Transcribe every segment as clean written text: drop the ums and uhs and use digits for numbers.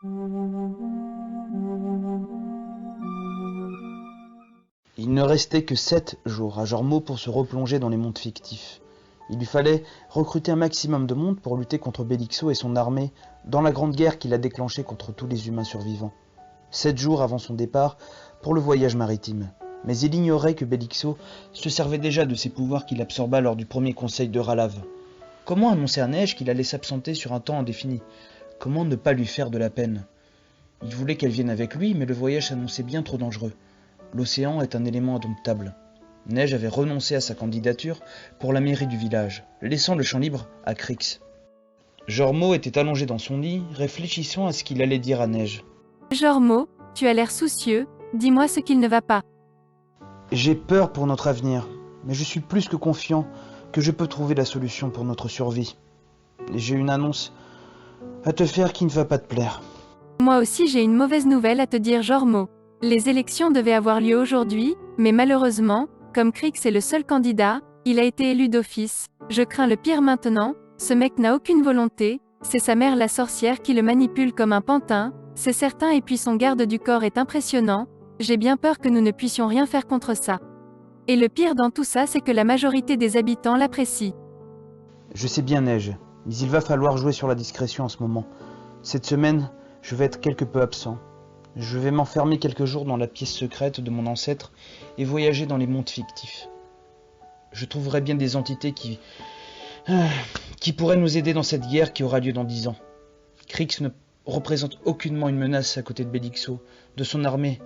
Il ne restait que 7 jours à Jormaux pour se replonger dans les mondes fictifs. Il lui fallait recruter un maximum de monde pour lutter contre Bélixo et son armée dans la grande guerre qu'il a déclenchée contre tous les humains survivants. 7 jours avant son départ pour le voyage maritime. Mais il ignorait que Bélixo se servait déjà de ses pouvoirs qu'il absorba lors du premier conseil de Ralave. Comment annoncer à Neige qu'il allait s'absenter sur un temps indéfini? Comment ne pas lui faire de la peine? Il voulait qu'elle vienne avec lui, mais le voyage s'annonçait bien trop dangereux. L'océan est un élément indomptable. Neige avait renoncé à sa candidature pour la mairie du village, laissant le champ libre à Crix. Jormaux était allongé dans son lit, réfléchissant à ce qu'il allait dire à Neige. Jormaux, tu as l'air soucieux, dis-moi ce qu'il ne va pas. J'ai peur pour notre avenir, mais je suis plus que confiant que je peux trouver la solution pour notre survie. Et j'ai une annonce à te faire qui ne va pas te plaire. Moi aussi j'ai une mauvaise nouvelle à te dire Jormaux. Les élections devaient avoir lieu aujourd'hui, mais malheureusement, comme Crix est le seul candidat, il a été élu d'office. Je crains le pire maintenant, ce mec n'a aucune volonté, c'est sa mère la sorcière qui le manipule comme un pantin, c'est certain et puis son garde du corps est impressionnant, j'ai bien peur que nous ne puissions rien faire contre ça. Et le pire dans tout ça c'est que la majorité des habitants l'apprécient. Je sais bien, Neige, mais il va falloir jouer sur la discrétion en ce moment. Cette semaine, je vais être quelque peu absent. Je vais m'enfermer quelques jours dans la pièce secrète de mon ancêtre et voyager dans les mondes fictifs. Je trouverai bien des entités qui pourraient nous aider dans cette guerre qui aura lieu dans 10 ans. Crix ne représente aucunement une menace à côté de Bélixo, de son armée,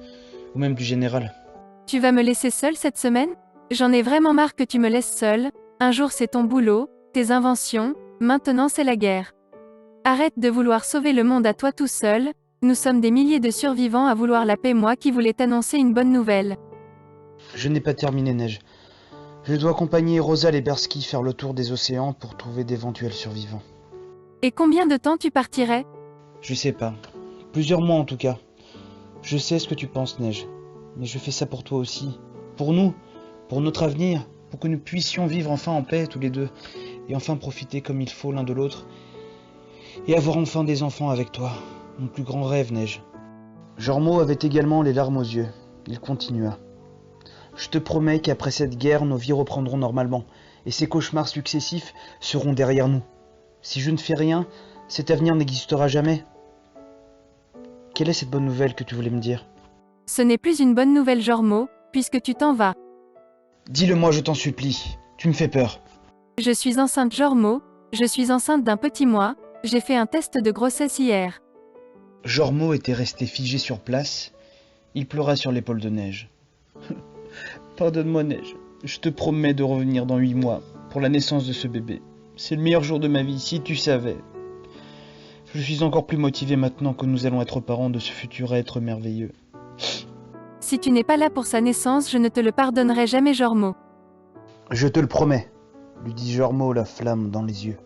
ou même du général. Tu vas me laisser seule cette semaine? J'en ai vraiment marre que tu me laisses seule, un jour c'est ton boulot, tes inventions, maintenant c'est la guerre. Arrête de vouloir sauver le monde à toi tout seul, nous sommes des milliers de survivants à vouloir la paix, moi qui voulais t'annoncer une bonne nouvelle. Je n'ai pas terminé, Neige. Je dois accompagner Rosal et Bersky faire le tour des océans pour trouver d'éventuels survivants. Et combien de temps tu partirais? Je sais pas. Plusieurs mois en tout cas. Je sais ce que tu penses, Neige. Mais je fais ça pour toi aussi. Pour nous. Pour notre avenir. Pour que nous puissions vivre enfin en paix tous les deux. Et enfin profiter comme il faut l'un de l'autre. Et avoir enfin des enfants avec toi. Mon plus grand rêve, Neige. Jormaux avait également les larmes aux yeux. Il continua. Je te promets qu'après cette guerre, nos vies reprendront normalement. Et ces cauchemars successifs seront derrière nous. Si je ne fais rien, cet avenir n'existera jamais. Quelle est cette bonne nouvelle que tu voulais me dire? Ce n'est plus une bonne nouvelle Jormaux, puisque tu t'en vas. Dis-le-moi, je t'en supplie. Tu me fais peur. Je suis enceinte Jormaux, je suis enceinte d'un petit mois, j'ai fait un test de grossesse hier. Jormaux était resté figé sur place. Il pleura sur l'épaule de Neige. Pardonne-moi, Neige. Je te promets de revenir dans 8 mois pour la naissance de ce bébé. C'est le meilleur jour de ma vie, si tu savais. Je suis encore plus motivé maintenant que nous allons être parents de ce futur être merveilleux. Si tu n'es pas là pour sa naissance, je ne te le pardonnerai jamais Jormaux. Je te le promets, lui dit Jormaux, la flamme dans les yeux.